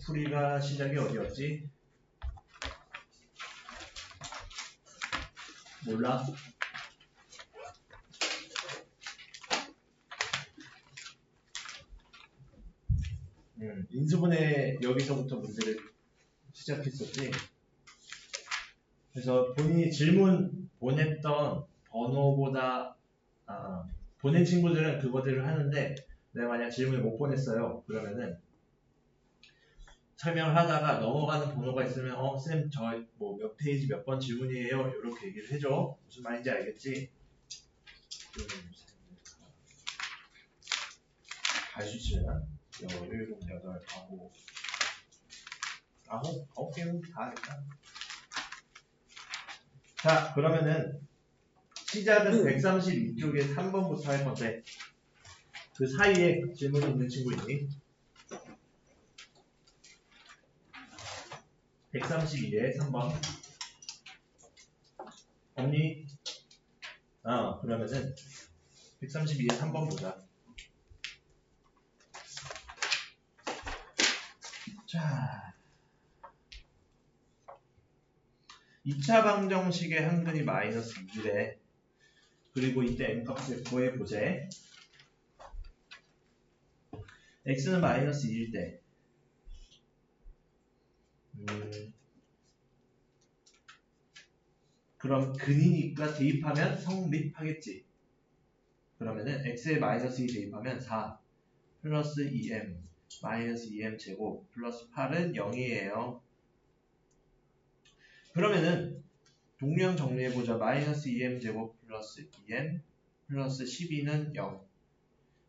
풀이가 시작이 어디였지? 몰라? 인수분해 여기서부터 문제를 시작했었지. 그래서 본인이 질문 보냈던 번호보다 보낸 친구들은 그거들을 하는데 내가 만약 질문을 못 보냈어요. 그러면은 설명을 하다가 넘어가는 번호가 있으면 쌤 저 뭐 몇 페이지 몇 번 질문이에요. 이렇게 얘기를 해줘. 무슨 말인지 알겠지? 갈수 치면 17, 8, 9 개는 다 하겠다. 자, 그러면은 시작은 132쪽에 3번부터 할 건데 그 사이에 질문이 있는 친구 있니? 132에 3번 없니? 그러면은 132에 3번 보자. 자, 2차 방정식의 항근이 마이너스 2래. 그리고 이때 n값을 구해보재. x는 마이너스 2일 때 그럼 근이니까 대입하면 성립하겠지. 그러면은 x에 마이너스 2 대입하면 4 플러스 2m 마이너스 2m 제곱 플러스 8은 0이에요. 그러면은 동량 정리해보자. 마이너스 2m 제곱 플러스 2m 플러스 12는 0.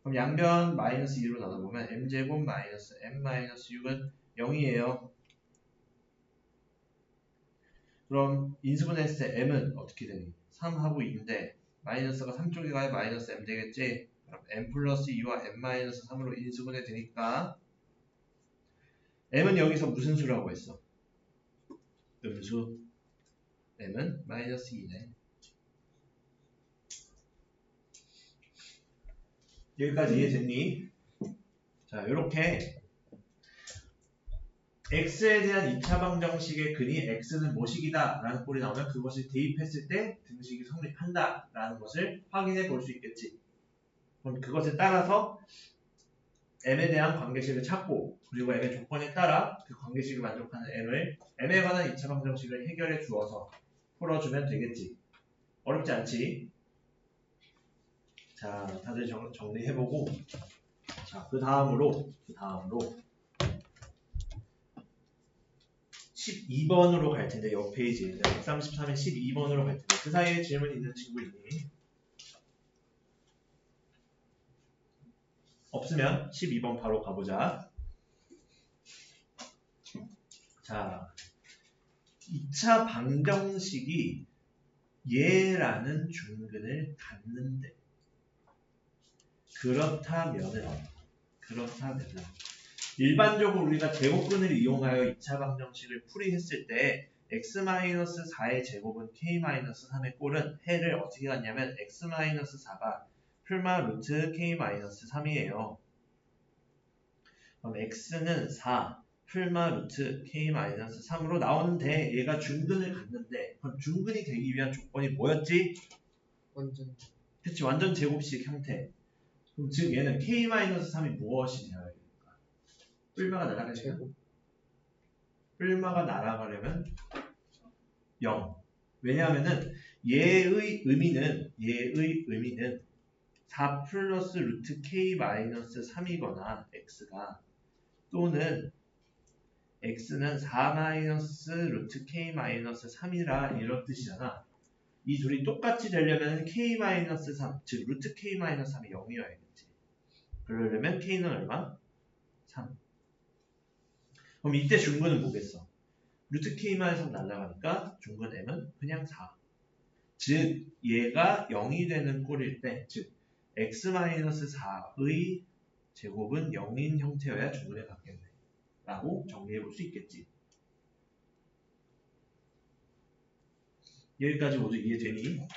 그럼 양변 마이너스 2로 나눠보면 m 제곱 마이너스 m 마이너스 6은 0이에요. 그럼 인수분해했을 때 m은 어떻게 되니? 3하고 2인데 마이너스가 3쪽에 가야 마이너스 m 되겠지? 그럼 m 플러스 2와 m 마이너스 3으로 인수분해 되니까 m은 여기서 무슨 수라고 했어? 음수. m은 마이너스 2네. 여기까지 이해됐니? 자, 요렇게 x에 대한 2차 방정식의 근이 x는 뭐식이다 라는 꼴이 나오면 그것을 대입했을 때 등식이 성립한다 라는 것을 확인해 볼 수 있겠지. 그럼 그것에 따라서 m에 대한 관계식을 찾고 그리고 m의 조건에 따라 그 관계식을 만족하는 m에 관한 2차 방정식을 해결해 주어서 풀어주면 되겠지. 어렵지 않지? 자, 다들 정리해보고 자, 그 다음으로 12번으로 갈 텐데 옆 페이지에 133에 12번으로 갈 텐데 그 사이에 질문 있는 친구 있니? 없으면 12번 바로 가보자. 자, 2차 방정식이 얘라는 중근을 갖는데 그렇다면은 일반적으로 우리가 제곱근을 이용하여 2차 방정식을 풀이했을 때 x-4의 제곱은 k-3의 꼴은 해를 어떻게 갖냐면 x-4가 풀마 루트 k-3이에요. 그럼 x는 4 풀마 루트 k-3으로 나오는데 얘가 중근을 갖는데 그럼 중근이 되기 위한 조건이 뭐였지? 그치, 완전 제곱식 형태. 그럼 즉 얘는 k-3이 무엇이 되어야 될까? 뿔마가 날아가려면 0. 왜냐하면은 얘의 의미는 4 플러스 루트 k-3이거나 x가 또는 x는 4 마이너스 루트 k-3이라 이런 뜻이잖아. 이 둘이 똑같이 되려면 k-3, 즉 루트 k-3이 0이어야겠지. 그러려면 k는 얼마? 3. 그럼 이때 중근은 뭐겠어? 루트 k-3 날라가니까 중근 m은 그냥 4. 즉 얘가 0이 되는 꼴일 때, 즉 x-4의 제곱은 0인 형태여야 중근에 갖겠네 라고 정리해 볼 수 있겠지. 여기까지 모두 이해되니?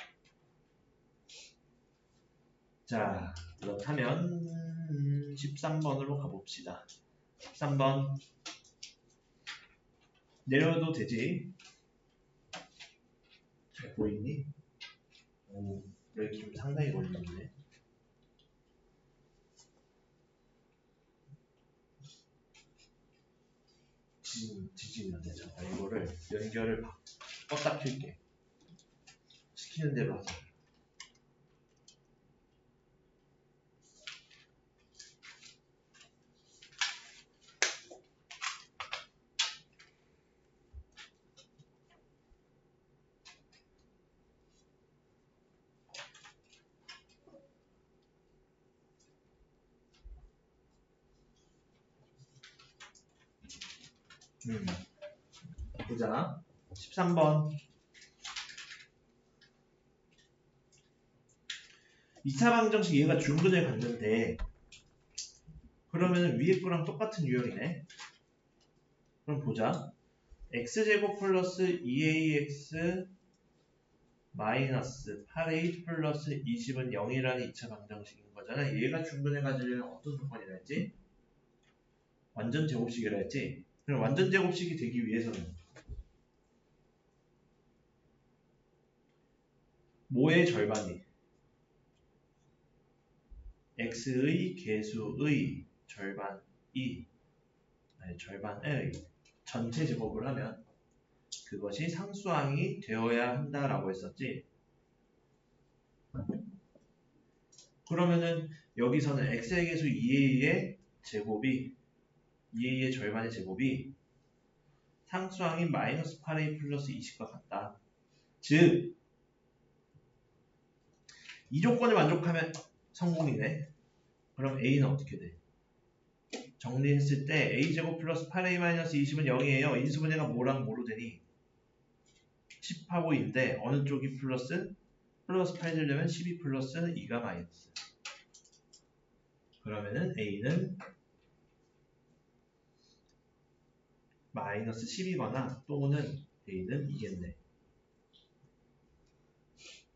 자, 그렇다면 13번으로 가봅시다. 13번 내려도 되지. 잘 보이니? 오, 여기 좀 상당히 걸리는데. 지지면 되죠. 이거를 연결을 껐다 킬게. 시키는 대로 하자. 보자. 13번. 2차 방정식 얘가 중근을 갖는데 그러면 위에 거랑 똑같은 유형이네. 그럼 보자. x제곱 플러스 2ax 마이너스 8a 플러스 20은 0이라는 2차 방정식인 거잖아. 얘가 중근을 가지려면 어떤 조건이라 했지? 완전 제곱식이라 했지? 그럼 완전 제곱식이 되기 위해서는 뭐의 절반이? x의 개수의 절반의 전체 제곱을 하면 그것이 상수항이 되어야 한다라고 했었지. 그러면은 여기서는 x의 개수 2a의 제곱이 2a의 절반의 제곱이 상수항인 마이너스 8a 플러스 20과 같다. 즉, 이 조건을 만족하면 성공이네. 그럼 a는 어떻게 돼? 정리했을 때 a제곱 플러스 8a 마이너스 20은 0이에요. 인수분해가 뭐랑 뭐로 되니? 10하고 2인데 어느 쪽이 플러스? 플러스 8 되려면 12 플러스 2가 마이너스. 그러면은 a는 마이너스 10이거나 또는 a는 2겠네.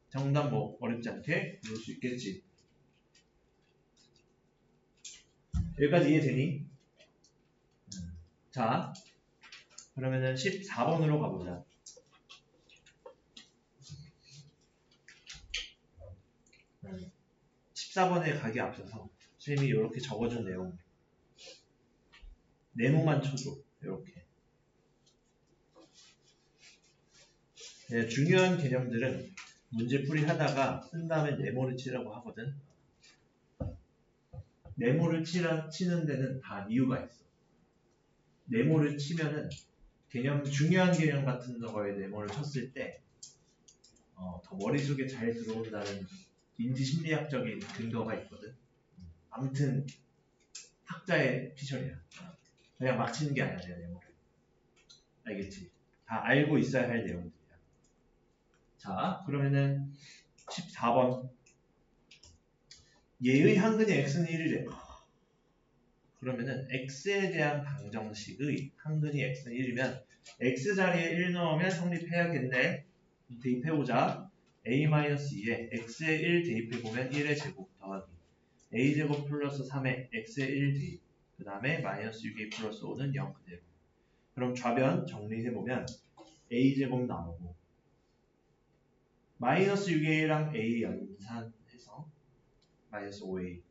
정답 뭐 어렵지 않게 넣을 수 있겠지. 여기까지 이해되니? 자, 그러면은 14번으로 가보자. 14번에 가기 앞서서 선생님이 이렇게 적어준 내용 네모만 쳐줘. 이렇게. 네, 중요한 개념들은 문제풀이 하다가 쓴 다음에 네모를 치라고 하거든. 네모를 치는 데는 다 이유가 있어. 네모를 치면은 중요한 개념 같은 거에 네모를 쳤을 때 더 머릿속에 잘 들어온다는 인지심리학적인 근거가 있거든. 아무튼 학자의 피셜이야. 그냥 막 치는 게 아니야, 네모를. 알겠지? 다 알고 있어야 할 내용들이야. 자, 그러면은 14번. 얘의 항근이 x는 1이래. 그러면은 x에 대한 방정식의 항근이 x는 1이면 x 자리에 1 넣으면 성립해야겠네. 대입해보자. a-2에 x에 1 대입해보면 1의 제곱 더하기 a제곱 플러스 3에 x에 1 대입 그 다음에 마이너스 6a 플러스 5는 0 그대로. 그럼 좌변 정리해보면 a제곱 나오고 마이너스 6a랑 a 연산해서 마이너스 5a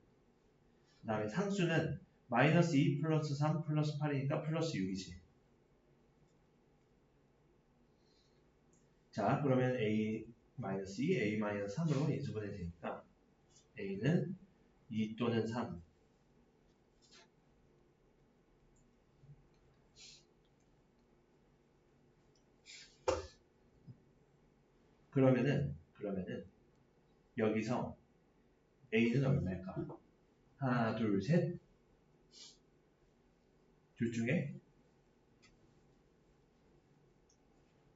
그 다음에 상수는 마이너스 2 플러스 3 플러스 8이니까 플러스 6이지. 자, 그러면 a-2, a-3으로 인수분해 되니까 a는 2 또는 3 그러면은 여기서 a는 얼마일까? 하나, 둘, 셋. 둘 중에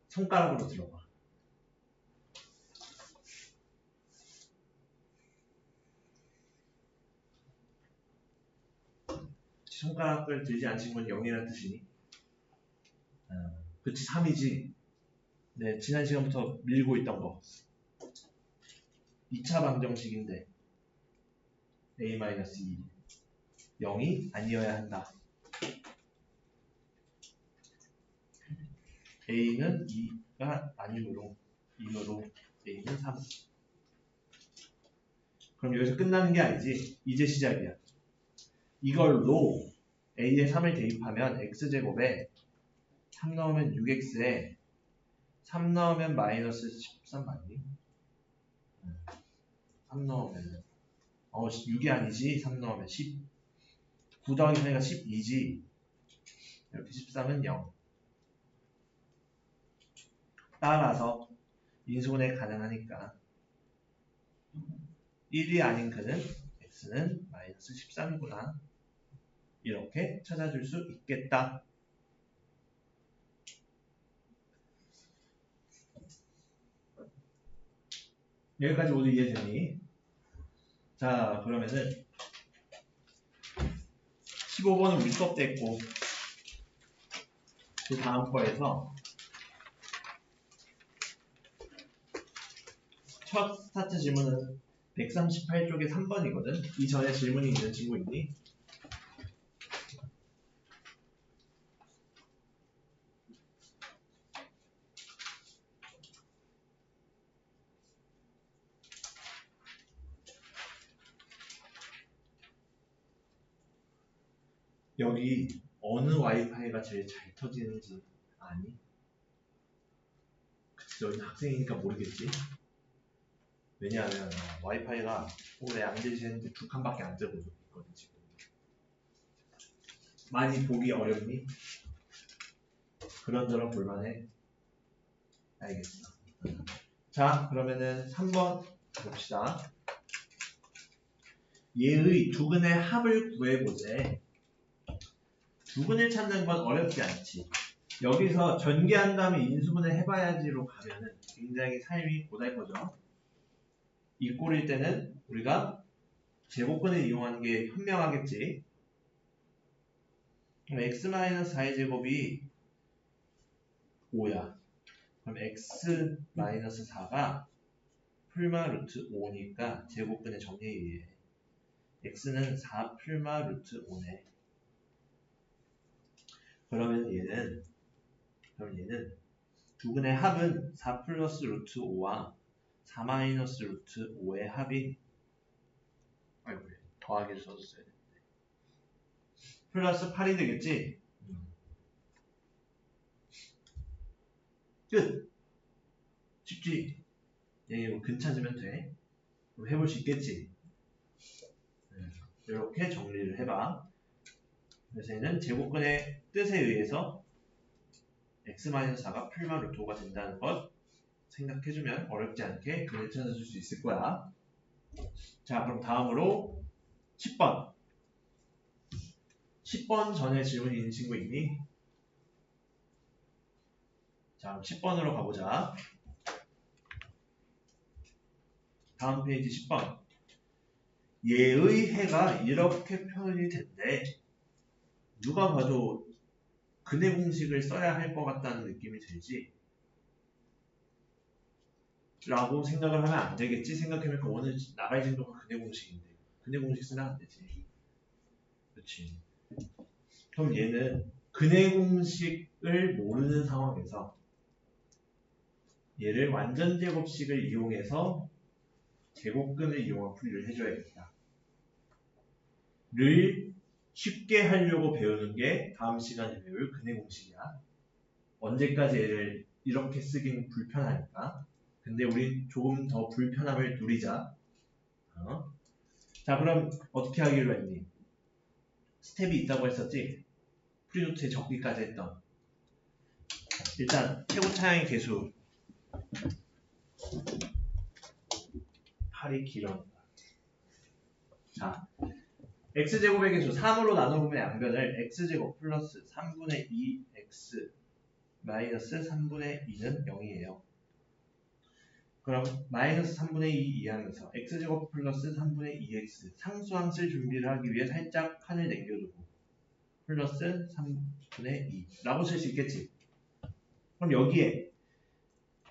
손가락으로 들어봐. 손가락을 들지 않으신 건 0이라는 뜻이니? 그치, 3이지. 네, 지난 시간부터 밀고 있던 거. 2차 방정식인데 a-2 0이 아니어야 한다. a는 2가 아니므로 a는 3. 그럼 여기서 끝나는 게 아니지. 이제 시작이야. 이걸로 a에 3을 대입하면 x제곱에 3 넣으면 6x에 3 넣으면 마이너스 13 맞니? 3 넣으면 6이 아니지. 3 넣으면 10. 9 더하기 3가 12지. 이렇게 13은 0. 따라서 인수분해 가능하니까 1이 아닌 그는 x는 마이너스 13이구나. 이렇게 찾아줄 수 있겠다. 여기까지 모두 이해되니? 자, 그러면은 15번은 우리 수업 때 했고 그 다음 거에서 첫 스타트 질문은 138쪽에 3번이거든. 이전에 질문이 있는 친구 있니? 여기 어느 와이파이가 제일 잘 터지는지 아니? 그치, 너는 학생이니까 모르겠지? 왜냐하면 와이파이가 올해 안 되시는데 2칸밖에 안 뜨고 있거든 지금. 많이 보기 어렵니? 그런저런 볼만해. 알겠어. 자, 그러면은 3번 봅시다. 얘의 두근의 합을 구해보재. 두근을 찾는 건 어렵지 않지. 여기서 전개한 다음에 인수분해 해봐야지로 가면은 굉장히 삶이 고달퍼져. 이 꼴일 때는 우리가 제곱근을 이용하는 게 현명하겠지. 그럼 x-4의 제곱이 5야. 그럼 x-4가 풀마 루트 5니까 제곱근의 정리에 의해 x는 4 풀마 루트 5네. 그러면 얘는 두근의 합은 4 플러스 루트 5와 4 마이너스 루트 5의 합이 더하기를 써줬어야 되는데 플러스 8이 되겠지? 끝! 쉽지? 얘 뭐 근 찾으면 돼. 그럼 해볼 수 있겠지? 이렇게 정리를 해봐. 그래서 얘는 제곱근의 뜻에 의해서 x-4가 풀마 루트 5가 된다는 것 생각해주면 어렵지 않게 근을 찾아줄 수 있을 거야. 자, 그럼 다음으로 10번. 10번 전에 질문이 있는 친구 있니? 자, 그럼 10번으로 가보자. 다음 페이지 10번. 얘의 해가 이렇게 표현이 된대. 누가 봐도 근의 공식을 써야 할 것 같다는 느낌이 들지? 라고 생각을 하면 안 되겠지? 생각해보니까 오늘 나갈 정도가 근의 공식인데 근의 공식 쓰면 안 되지. 그렇지. 그럼 얘는 근의 공식을 모르는 상황에서 얘를 완전 제곱식을 이용해서 제곱근을 이용한 풀이를 해줘야겠다. 를 쉽게 하려고 배우는 게 다음 시간에 배울 근의 공식이야. 언제까지 얘를 이렇게 쓰긴 불편하니까. 근데 우리 조금 더 불편함을 누리자. 자, 그럼 어떻게 하기로 했니? 스텝이 있다고 했었지? 프리노트에 적기까지 했던. 일단 최고 차량의 개수 8이 길어니다. 자, x제곱의 개수 3으로 나눠보면 양변을 x제곱 플러스 3분의 2x 마이너스 3분의 2는 0이에요. 그럼 마이너스 3분의 2 이해하면서 x제곱 플러스 3분의 2x 상수함수를 준비를 하기 위해 살짝 칸을 남겨두고 플러스 3분의 2 라고 쓸 수 있겠지. 그럼 여기에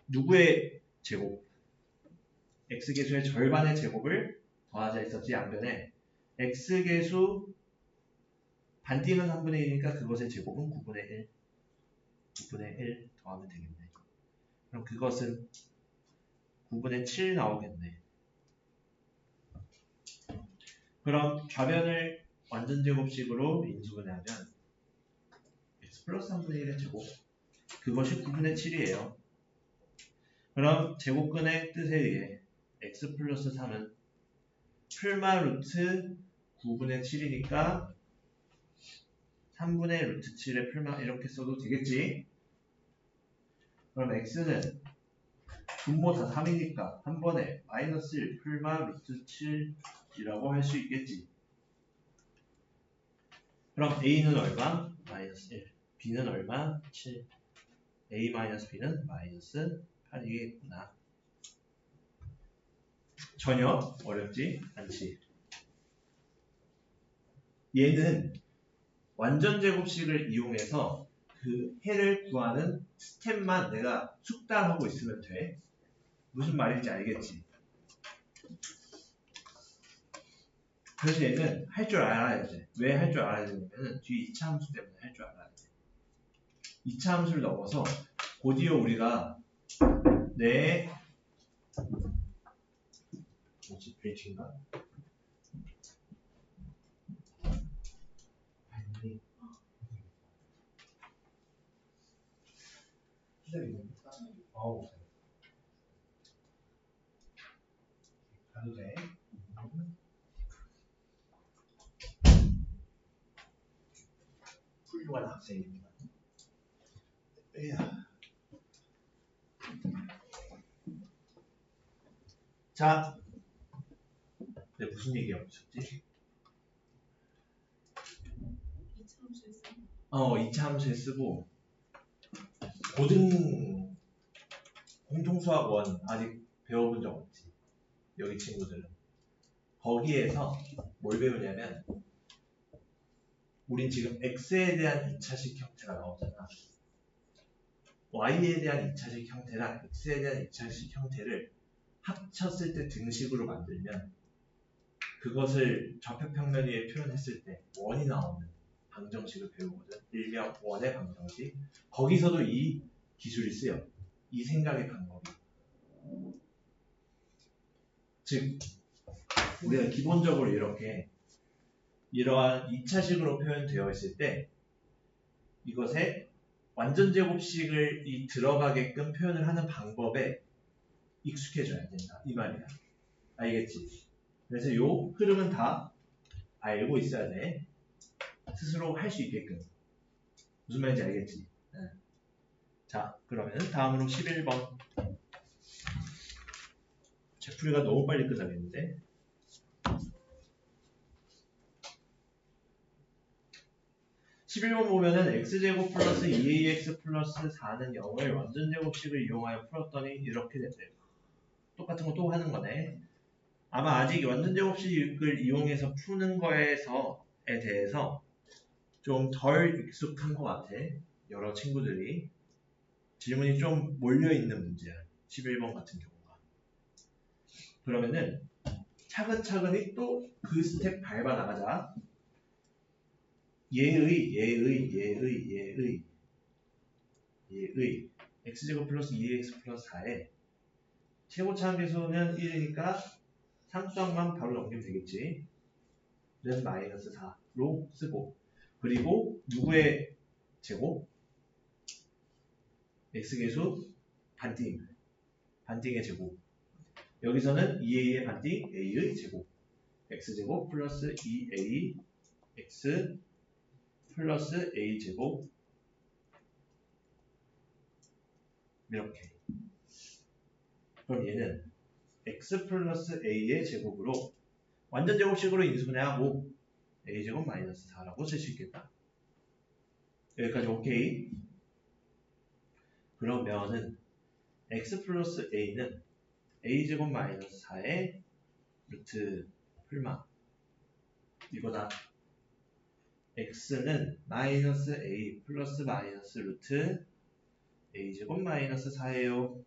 누구의 제곱? x계수의 절반의 제곱을 더하자 했었지. 양변에 x계수 반띵은 3분의 1이니까 그것의 제곱은 9분의 1 더하기 더하면 되겠네. 그럼 그것은 9분의 7 나오겠네. 그럼 좌변을 완전 제곱식으로 인수분해하면 x 플러스 3분의 1의 제곱, 그것이 9분의 7이에요. 그럼 제곱근의 뜻에 의해 x 플러스 3은 풀마 루트 9분의 7이니까 3분의 루트 7의 풀마 이렇게 써도 되겠지? 그럼 x는 분모 다 3이니까 한 번에 마이너스 1 풀마 루트 7이라고 할 수 있겠지. 그럼 a는 얼마? 마이너스 1. b는 얼마? 7. a 마이너스 b는 마이너스 8이겠구나. 전혀 어렵지 않지. 얘는 완전 제곱식을 이용해서 그 해를 구하는 스텝만 내가 숙달하고 있으면 돼. 무슨 말인지 알겠지? 그래서 얘는 할 줄 알아야 돼. 왜 할 줄 알아야 되냐면 뒤에 2차 함수 때문에 할 줄 알아야 돼. 2차 함수를 넘어서 곧이어 우리가 내 뭐지? 브릿지인가? 어우, 가도 돼. 훌륭한 학생입니다. 자, 내가 무슨 얘기하고 있었지? 2차 함수에 쓰고 고등 공통수학원 아직 배워본 적 없지. 여기 친구들은. 거기에서 뭘 배우냐면 우린 지금 x에 대한 2차식 형태가 나오잖아. y에 대한 2차식 형태랑 x에 대한 2차식 형태를 합쳤을 때 등식으로 만들면 그것을 좌표평면 위에 표현했을 때 원이 나오는 방정식을 배우거든. 일명 원의 방정식. 거기서도 이 기술이 쓰여. 이 생각의 방법이. 즉 우리가 기본적으로 이렇게 이러한 2차식으로 표현되어 있을 때 이것에 완전 제곱식을 들어가게끔 표현을 하는 방법에 익숙해져야 된다. 이 말이야. 알겠지? 그래서 요 흐름은 다 알고 있어야 돼. 스스로 할 수 있게끔. 무슨 말인지 알겠지? 네. 자, 그러면 다음으로 11번. 제풀이가 너무 빨리 끝나겠는데? 11번 보면은 x제곱 플러스 2ax 플러스 4는 0을 완전 제곱식을 이용하여 풀었더니 이렇게 됐대요. 똑같은 거 또 하는 거네. 아마 아직 완전 제곱식을 이용해서 푸는 거에 대해서 좀 덜 익숙한 것 같아. 여러 친구들이. 질문이 좀 몰려있는 문제야. 11번 같은 경우가. 그러면은 차근차근히 또 그 스텝 밟아 나가자. 얘의 x제곱 플러스 2x 플러스 4에 최고차 함계수는 1이니까 상수항만 바로 넘기면 되겠지. 는 마이너스 4로 쓰고 그리고 누구의 제곱? x계수 반띵의 제곱. 여기서는 2a의 반띵 a의 제곱. x제곱 플러스 2a x 플러스 a 제곱 이렇게. 그럼 얘는 x 플러스 a의 제곱으로 완전 제곱식으로 인수분해하고 a제곱 마이너스 4라고 쓸 수 있겠다. 여기까지 오케이. 그러면은 x 플러스 a는 a제곱 마이너스 4의 루트 풀마 이거다. x는 마이너스 a 플러스 마이너스 루트 a제곱 마이너스 4예요.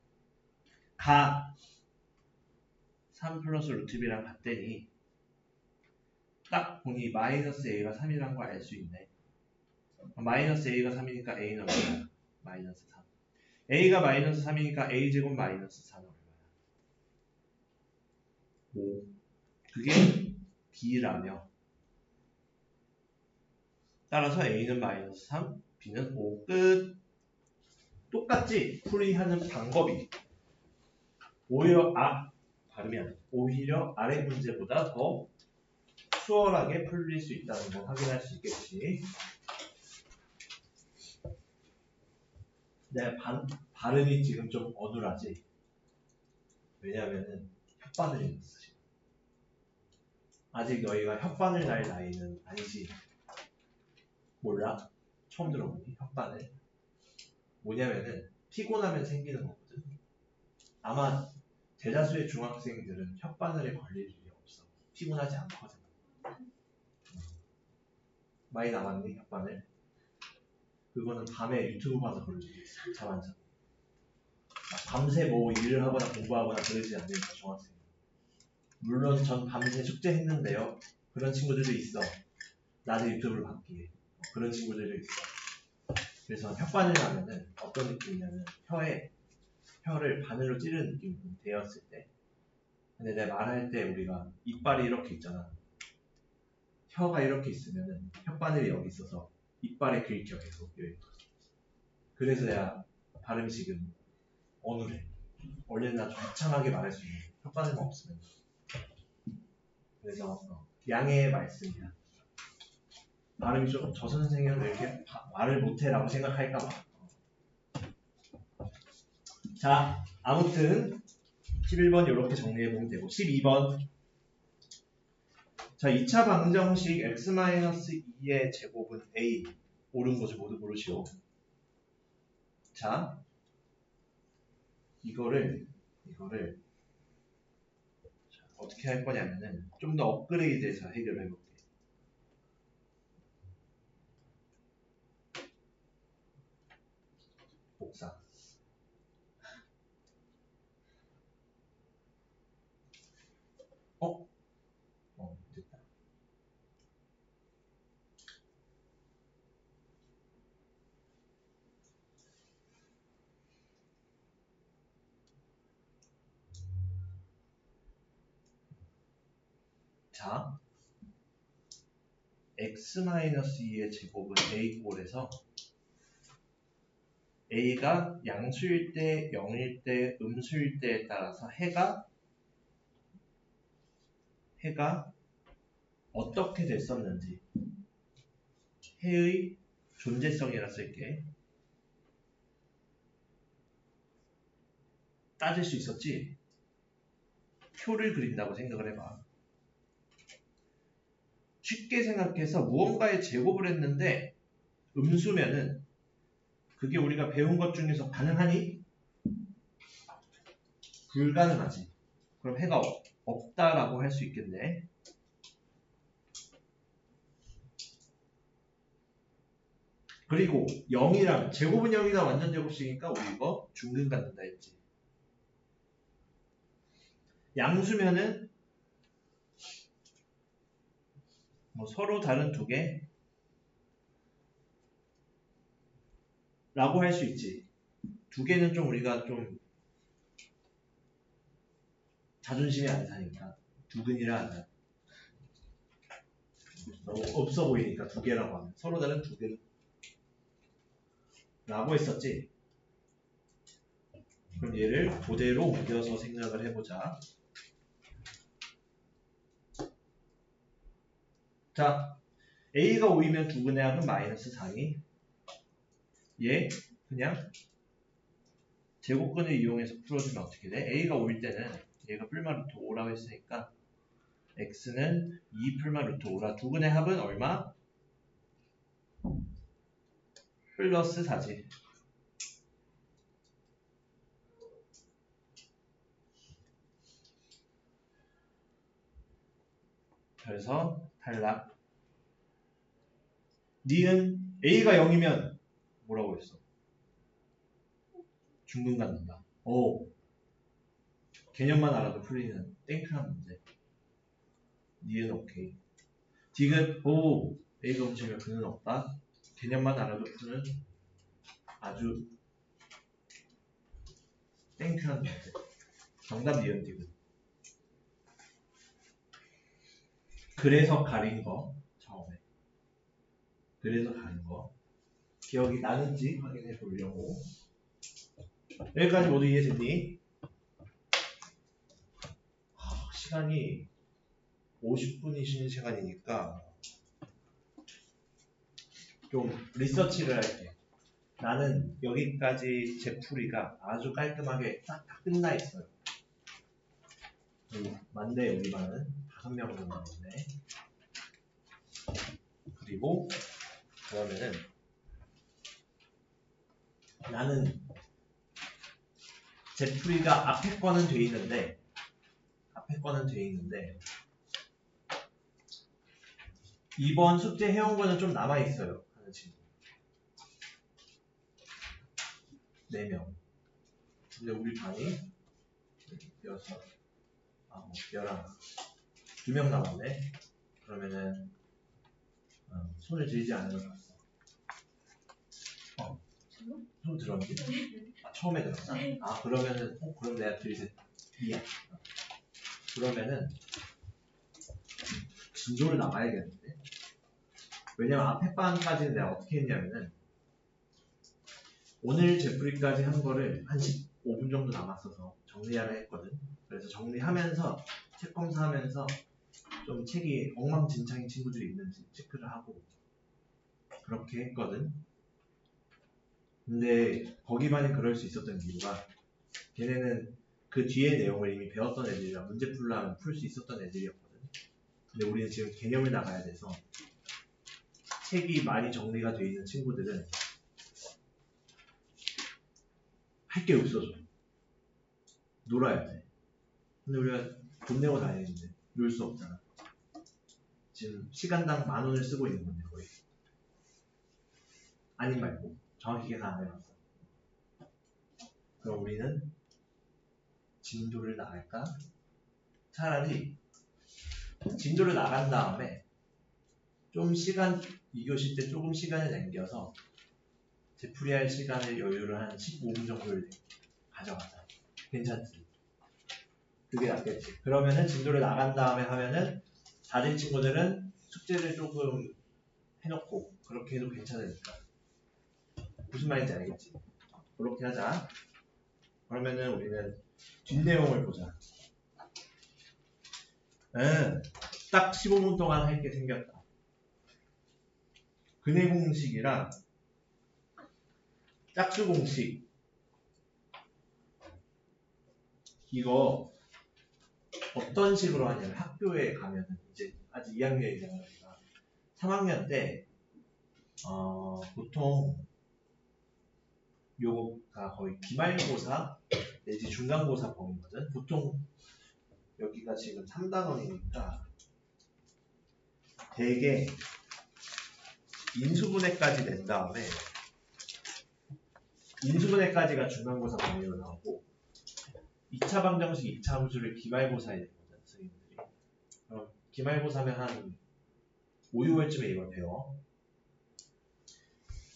가 3 플러스 루트 b랑 같더니 딱 보니 마이너스 a가 3이라는 걸 알 수 있네. 마이너스 a가 3이니까 a는 얼마야? 마이너스 3. A가 마이너스 3이니까 A제곱 마이너스 4는 얼마야? 5. 그게 B라며. 따라서 A는 마이너스 3, B는 5. 끝. 똑같지? 풀이하는 방법이. 오히려 발음이 안 돼. 오히려 아래 문제보다 더 수월하게 풀릴 수 있다는 거 확인할 수 있겠지. 내 발음이 지금 좀 어눌하지? 왜냐하면은 혓바늘이 있어. 아직 너희가 혓바늘 날 나이는 아니지. 몰라? 처음 들어보니? 혓바늘. 뭐냐면은 피곤하면 생기는 거거든. 아마 대다수의 중학생들은 혓바늘에 걸릴 일이 없어. 피곤하지 않거든. 많이 남았니 혓바늘? 그거는 밤에 유튜브 봐서 그럴 수도 있어. 잠 안 자고. 밤새 뭐 일을 하거나 공부하거나 그러지 않으니까 중학생. 물론 전 밤새 숙제했는데요. 그런 친구들도 있어. 낮에 유튜브를 봤기에. 그런 친구들도 있어. 그래서 혓바늘 나면은 어떤 느낌이냐면 혀를 바늘로 찌르는 느낌이 되었을 때. 근데 내가 말할 때 우리가 이빨이 이렇게 있잖아. 혀가 이렇게 있으면은 혓바늘이 여기 있어서 이빨에 긁혀 계속 여기. 그래서 내가 발음이 지금 어눌해. 원래는 나 좀 유창하게 말할 수 있는 혓바늘만 없으면. 그래서 양해의 말씀이야. 발음이 좀 저 선생님은 왜 이렇게 말을 못해라고 생각할까봐. 자, 아무튼 11번 이렇게 정리해보면 되고 12번 자, 2차 방정식 x-2의 제곱은 a 옳은 것을 모두 고르시오. 자, 이거를 자, 어떻게 할 거냐면은 좀 더 업그레이드해서 해결을 해볼게. 복사. 됐다. 자, x-2의 제곱은 a꼴에서 a가 양수일 때, 0일 때, 음수일 때에 따라서 해가 어떻게 됐었는지 해의 존재성이라 쓸게. 따질 수 있었지? 표를 그린다고 생각을 해봐. 쉽게 생각해서 무언가의 제곱을 했는데 음수면은 그게 우리가 배운 것 중에서 가능하니? 불가능하지. 그럼 해가 없다라고 할 수 있겠네. 그리고 0이랑 제곱은 0이다 완전 제곱식이니까 우리 이거 중근 갖는다 했지. 양수면은 뭐 서로 다른 두 개 라고 할 수 있지. 두 개는 좀 우리가 좀 자존심이 안 사니까 두근이라 하자. 너무 없어 보이니까 두 개라고 하면 서로 다른 두 개 라고 했었지. 그럼 얘를 그대로 옮겨서 생각을 해보자. 자, A가 5이면 두근의 합은 마이너스 4이 얘 그냥 제곱근을 이용해서 풀어주면 어떻게 돼? A가 5일 때는 얘가 풀마 루트 5라고 했으니까 X는 2 풀마 루트 5라 두근의 합은 얼마? 플러스 4지. 그래서 탈락. 니은 A가 0이면 뭐라고 했어? 중근 갖는다. 오, 개념만 알아도 풀리는 땡크한 문제. 니은 오케이. 디귿 오, A가 움직이면 그는 없다. 개념만 알아도 푸는 아주 땡큐한 문제. 정답 니은 디귿. 그래서 가린 거 처음에. 그래서 가린 거 기억이 나는지 확인해 보려고. 여기까지 모두 이해됐니? 시간이 50분이 쉬는 시간이니까 좀 리서치를 할게. 나는 여기까지 제 풀이가 아주 깔끔하게 싹 다 끝나 있어요. 맞네, 여기만은 5명 정도 남았네. 그리고 그러면은 나는 제 풀이가 앞에 거는 돼 있는데 이번 숙제 해온 거는 좀 남아 있어요. 하는 친구 4명. 근데 우리 반이 6, 9, 11, 2명 남았네. 그러면은 손을 들지 않은 걸 봤어. 손 들었니? 처음에 들었나? 그러면은 그럼 내가 미안. 그러면은 진도를 나가야겠는데. 왜냐면 앞에 반까지는 내가 어떻게 했냐면은 오늘 제프리까지 한 거를 한 15분 정도 남았어서 정리하려 했거든. 그래서 정리하면서 책 검사하면서 좀 책이 엉망진창인 친구들이 있는지 체크를 하고 그렇게 했거든. 근데 거기 반이 그럴 수 있었던 이유가 걔네는 그 뒤에 내용을 이미 배웠던 애들이라 문제 풀려면 풀 수 있었던 애들이었거든. 근데 우리는 지금 개념을 나가야 돼서 책이 많이 정리가 돼 있는 친구들은 할 게 없어져. 놀아야 돼. 근데 우리가 돈 내고 다니는데 놀 수 없잖아. 지금 시간당 10,000원을 쓰고 있는 건데 거의. 아닌 말고 정확히 계산 안 해봤어. 그럼 우리는 진도를 나갈까? 차라리 진도를 나간 다음에 좀 시간 2교시 때 조금 시간을 남겨서 되풀이할 시간을 여유를 한 15분 정도를 가져가자. 괜찮지? 그게 낫겠지. 그러면은 진도를 나간 다음에 하면은 다른 친구들은 숙제를 조금 해놓고 그렇게 해도 괜찮으니까. 무슨 말인지 알겠지? 그렇게 하자. 그러면은 우리는 뒷내용을 보자. 딱 15분 동안 할 게 생겼다. 근해 공식이랑 짝수 공식. 이거 어떤 식으로 하냐면 학교에 가면은 이제 아직 2학년이잖아. 3학년 때 보통 요거가 거의 기말고사 내지 중간고사 범위거든. 보통 여기가 지금 3단원이니까 대개 인수분해까지 낸 다음에 인수분해까지가 중간고사 범위로 나오고 2차 방정식 2차 함수를 기말고사에 냈거든. 선생님들이. 그럼 기말고사면 한 5, 6월쯤에 이걸 배워.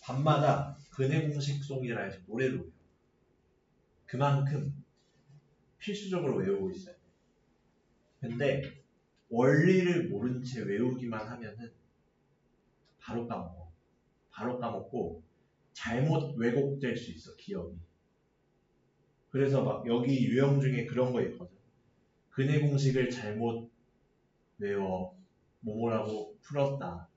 밤마다 근해 공식 송이라 해서 노래를 외워. 그만큼 필수적으로 외우고 있어요. 근데 원리를 모른 채 외우기만 하면은 바로 까먹어. 바로 까먹고 잘못 왜곡될 수 있어, 기억이. 그래서 막 여기 유형 중에 그런 거 있거든. 근해 공식을 잘못 외워. 뭐라고 풀었다.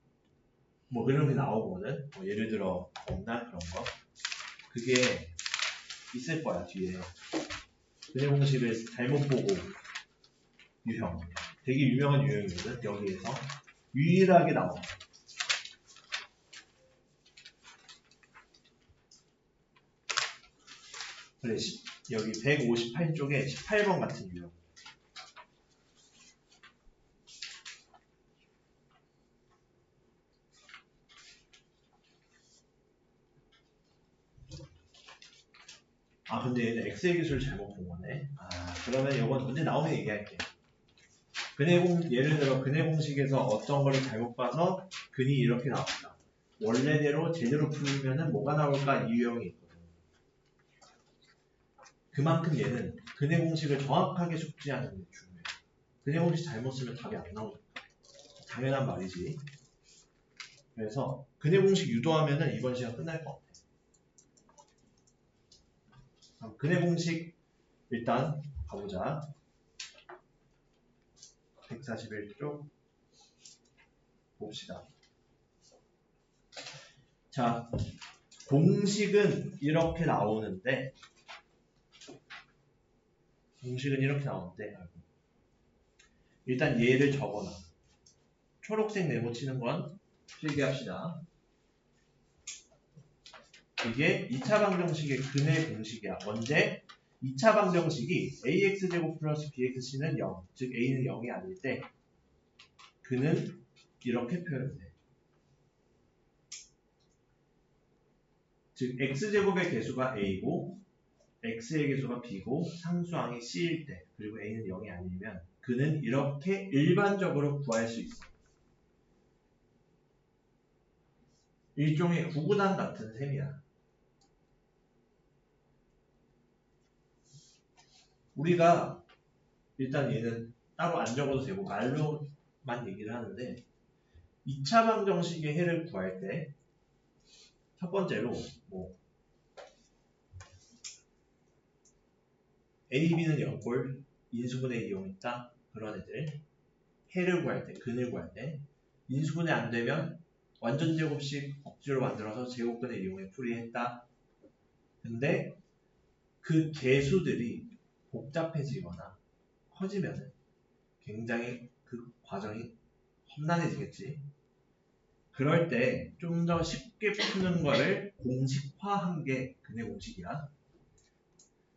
뭐 그런 게 나오거든. 뭐 예를 들어 없나 그런 거. 그게 있을 거야 뒤에. 근해 공식을 잘못 보고 유형. 되게 유명한 유형이거든. 여기에서 유일하게 나와. 그래, 여기 158쪽에 18번 같은 유형. 근데 얘는 엑셀 기술 잘못 본 거네. 그러면 이건 문제 나오면 얘기할게. 예를 들어 근해 공식에서 어떤 거를 잘못 봐서 근이 이렇게 나왔다. 원래대로 제대로 풀면은 뭐가 나올까 이 유형이 있거든. 그만큼 얘는 근해 공식을 정확하게 숙지하는 게 중요해요. 근해 공식 잘못 쓰면 답이 안 나오니까. 당연한 말이지. 그래서 근해 공식 유도하면은 이번 시간 끝날 것 같아. 그럼 근해 공식 일단 가보자. 141쪽 봅시다. 자, 공식은 이렇게 나오는데 일단 얘를 적어놔. 초록색 네모 치는 건 필기합시다. 이게 2차 방정식의 근해 공식이야. 언제? 2차 방정식이 ax제곱 플러스 bxc는 0, 즉 a는 0이 아닐 때 그는 이렇게 표현돼. 즉 x제곱의 개수가 a고 x의 개수가 b고 상수항이 c일 때 그리고 a는 0이 아니면 그는 이렇게 일반적으로 구할 수 있어. 일종의 구구단 같은 셈이야. 우리가 일단 얘는 따로 안 적어도 되고 말로만 얘기를 하는데 2차 방정식의 해를 구할 때 첫 번째로 뭐 A, B는 0꼴 인수분해 이용했다 그런 애들 해를 구할 때 근을 구할 때 인수분해 안 되면 완전 제곱식 억지로 만들어서 제곱근을 이용해 풀이했다. 근데 그 개수들이 복잡해지거나 커지면 굉장히 그 과정이 험난해지겠지. 그럴 때 좀 더 쉽게 푸는 거를 공식화한 게 근해 공식이야.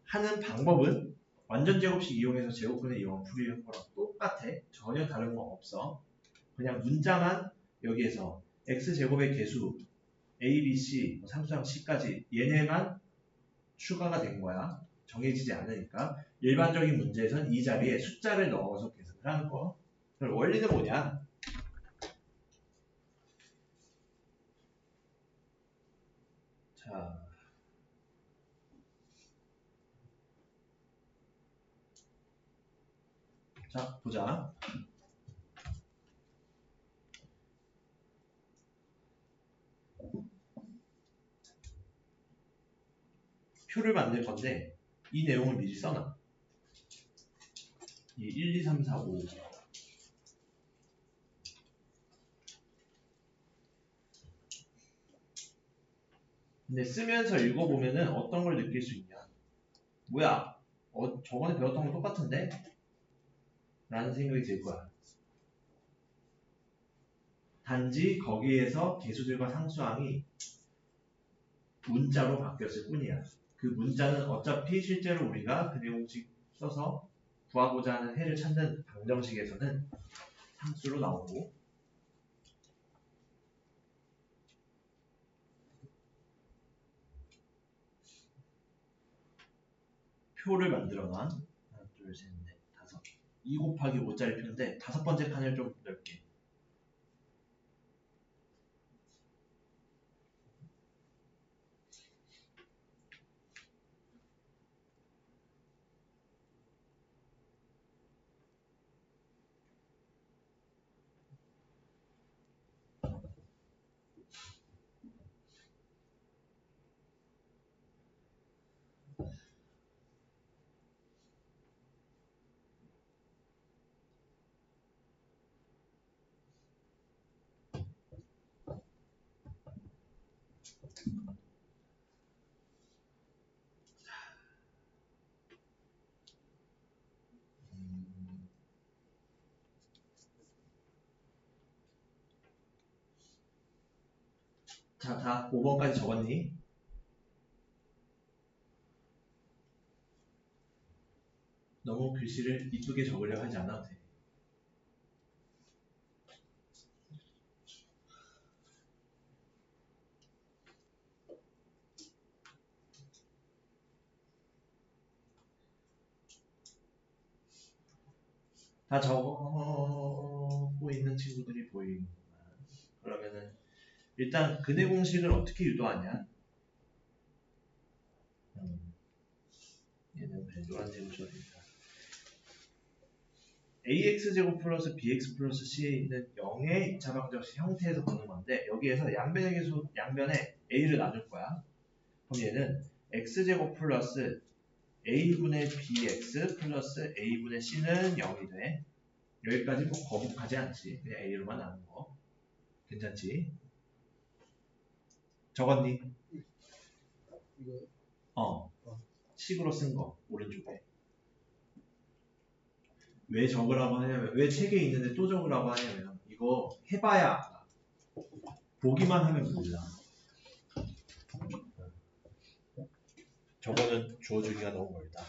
하는 방법은 완전 제곱식 이용해서 제곱근을 이용 풀이한 거랑 똑같아. 전혀 다른 거 없어. 그냥 문자만 여기에서 x제곱의 개수 a, b, c, 상수항 c까지 얘네만 추가가 된 거야. 정해지지 않으니까. 일반적인 문제에선 이 자리에 숫자를 넣어서 계산을 하는 거. 그럼 원리는 뭐냐? 자, 보자. 표를 만들 건데 이 내용을 미리 써놔. 이 1, 2, 3, 4, 5 근데 쓰면서 읽어보면은 어떤 걸 느낄 수 있냐. 뭐야? 저번에 배웠던 거 똑같은데? 라는 생각이 들 거야. 단지 거기에서 개수들과 상수항이 문자로 바뀌었을 뿐이야. 그 문자는 어차피 실제로 우리가 근해 공식 써서 구하고자 하는 해를 찾는 방정식에서는 상수로 나오고 표를 만들어놔. 하나, 둘, 셋, 넷, 다섯. 2 곱하기 5짜리 표인데 다섯 번째 칸을 좀 넓게. 자, 다 5번까지 적었니? 너무 글씨를 이쁘게 적으려 하지 않아도 돼. 다 적고 있는 친구들이 보이구나. 그러면은 일단 근해 공식을 어떻게 유도하냐? 얘는 노란색으로 줘야됩니다. ax제곱 플러스 bx 플러스 c에 있는 0의 2차 방정식 형태에서 보는 건데 여기에서 양변에 a를 나눌 거야. 그럼 얘는 x제곱 플러스 a분의 bx 플러스 a분의 c는 0이 돼. 여기까지 뭐 거북하지 않지. 그냥 a로만 나눈 거. 괜찮지? 적었니? 식으로 쓴 거 오른쪽에. 왜 적으라고 하냐면 왜 책에 있는데 또 적으라고 하냐면 이거 해봐야 알아. 보기만 하면 몰라. 저거는 주어주기가 너무 멀다.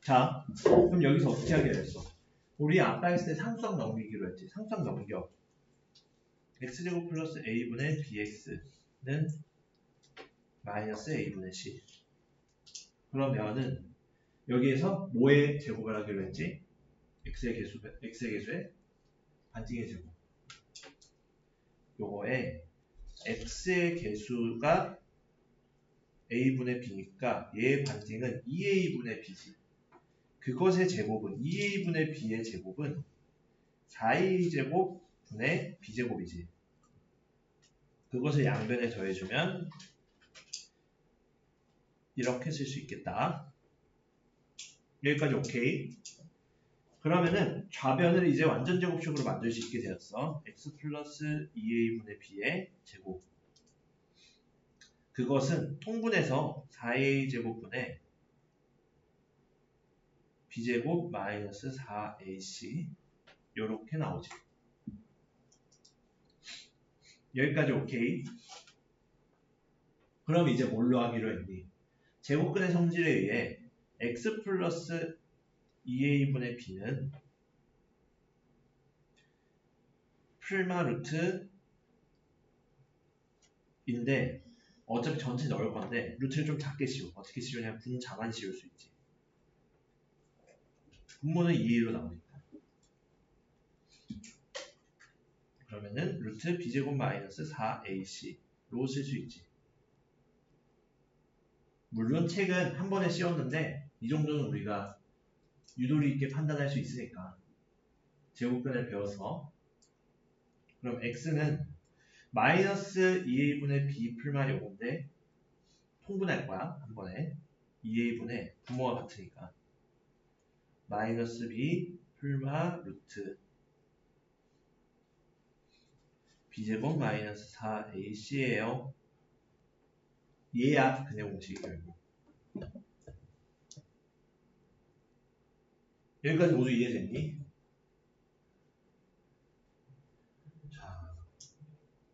자, 그럼 여기서 어떻게 하기로 했어? 우리 아까 했을 때 상수항 넘기기로 했지. 상수항 넘겨. x제곱 플러스 a분의 bx는 마이너스 a분의 c. 그러면은 여기에서 뭐의 제곱을 하기로 했지? x의 개수에 반증의 제곱. 요거에 x의 개수가 a분의 b니까 얘의 반증은 2a분의 b지. 그것의 제곱은 2a분의 b의 제곱은 4a 제곱분의 b제곱이지. 그것을 양변에 더해주면 이렇게 쓸 수 있겠다. 여기까지 오케이. 그러면은 좌변을 이제 완전 제곱식으로 만들 수 있게 되었어. x 플러스 2a분의 b의 제곱. 그것은 통분해서 4a 제곱분의 b제곱 마이너스 4ac 요렇게 나오지. 여기까지 오케이. 그럼 이제 뭘로 하기로 했니? 제곱근의 성질에 의해 x 플러스 2a분의 b는 풀마 루트인데 어차피 전체 넣을 건데 루트를 좀 작게 씌워. 어떻게 씌우냐면 분자만 씌울 수 있지. 분모는 2a로 나오니까. 그러면은 루트 b제곱 마이너스 4ac로 쓸 수 있지. 물론 책은 한 번에 씌웠는데 이 정도는 우리가 유도리 있게 판단할 수 있으니까 제곱변을 배워서 그럼 x는 마이너스 2a분의 b 풀마 요건데 통분할 거야 한 번에 2a분의 분모가 같으니까 마이너스 b 풀마 루트 b제곱 마이너스 4ac예요. 얘야 근의 공식이 결국. 여기까지 모두 이해됐니? 자,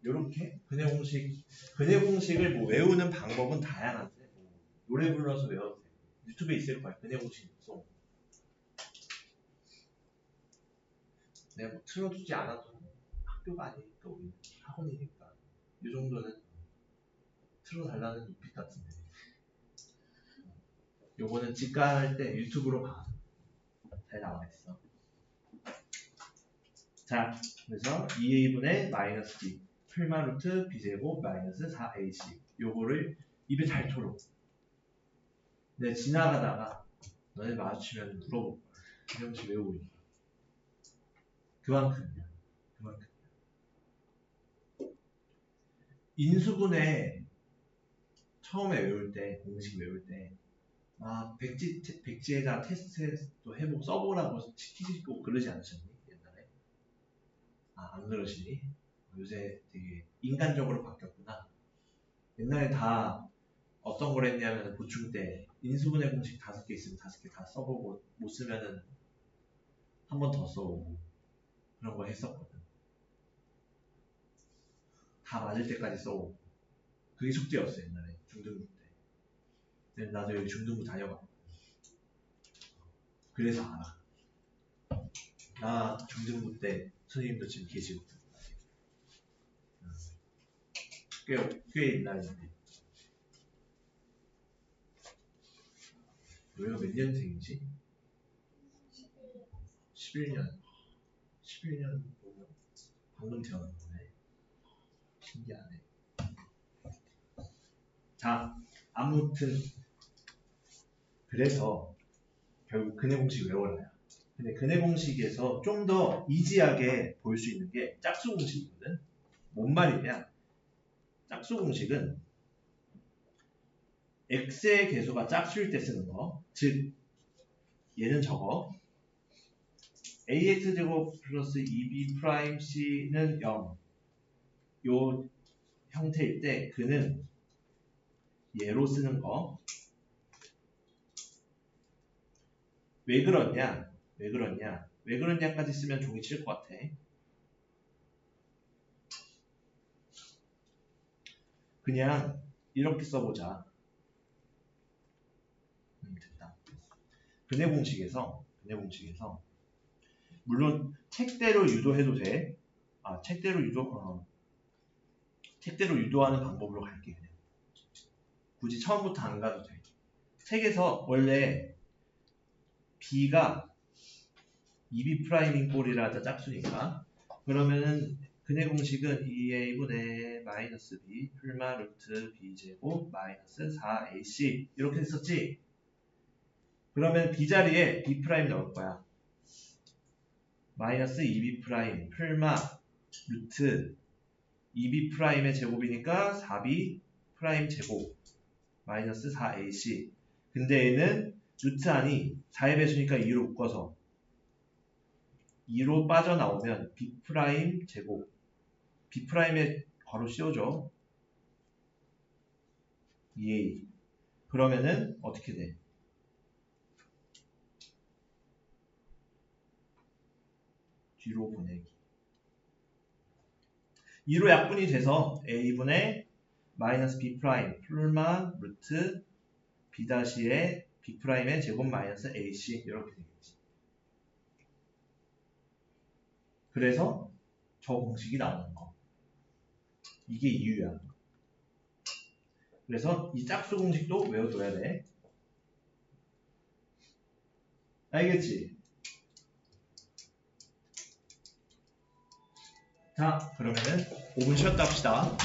요렇게 근의 공식을 뭐 외우는 방법은 다양한데 뭐 노래 불러서 외워도 돼. 유튜브에 있을 거야. 근의 공식 송. 내가 뭐 틀어주지 않아도 학교가 아니니까 우리 학원이니까 이 정도는 틀어달라는 눈빛 같은데. 요거는 직관할 때 유튜브로 봐. 잘 나와 있어. 자, 그래서 2a분의 마이너스 b 풀마 루트 b제곱 마이너스 4ac 요거를 입에 닳도록 내가 지나가다가 너네 마주치면 물어볼 거야. 이 형식 외우고 있냐. 그만큼이야. 인수분해 처음에 외울 때 공식 외울 때 백지에다 테스트도 해보고 써보라고 시키고 그러지 않으셨니? 옛날에? 안 그러시니? 요새 되게 인간적으로 바뀌었구나. 옛날에 다 어떤 걸 했냐면 보충 때 인수분해 공식 5개 있으면 5개 다 써보고 못 쓰면은 한 번 더 써보고 그런 거 했었거든. 다 맞을 때까지 써보고 그게 숙제였어 옛날에 중등부 때. 근데 나도 여기 중등부 다녀봤거든. 그래서 알아. 나 중등부 때 선생님도 지금 계시거든. 꽤 옛날인데. 너희가 몇 년생이지? 11년 뭐냐? 방금 태어난 거네. 신기하네. 자, 아무튼 그래서 결국 근해 공식 외워라요. 근데 근해 공식에서 좀 더 이지하게 볼 수 있는 게 짝수 공식이거든. 뭔 말이냐? 짝수 공식은 x의 개수가 짝수일 때 쓰는 거. 즉 얘는 저거. ax제곱 플러스 2b 프라임 c는 0. 요 형태일 때 그는 얘로 쓰는 거. 왜 그러냐? 왜 그러냐까지 쓰면 종이 칠 것 같아. 그냥 이렇게 써보자. 됐다. 근해 공식에서 물론 책대로 유도해도 돼. 책대로 유도하는 방법으로 갈게. 그냥. 굳이 처음부터 안 가도 돼. 책에서 원래 b가 2b'인 꼴이라 하자 짝수니까. 그러면은 근해 공식은 2a분의 마이너스 b 풀마 루트 b제곱 마이너스 4ac 이렇게 했었지. 그러면 b 자리에 b' 넣을 거야. 마이너스 2b' 풀마 루트 2b'의 제곱이니까 4b' 제곱 마이너스 4ac. 근데 얘는 루트 안이 4의 배수니까 2로 묶어서 2로 빠져나오면 b' 제곱 b'에 괄호 씌워줘. 2a. 그러면은 어떻게 돼? 뒤로 보내기. 2로 약분이 돼서 a분의 마이너스 b' 풀마 루트 b-의 b'의 제곱 마이너스 ac 이렇게 되겠지. 그래서 저 공식이 나오는 거. 이게 이유야. 그래서 이 짝수 공식도 외워둬야 돼. 알겠지? 자, 그러면은 5분 쉬었다 합시다.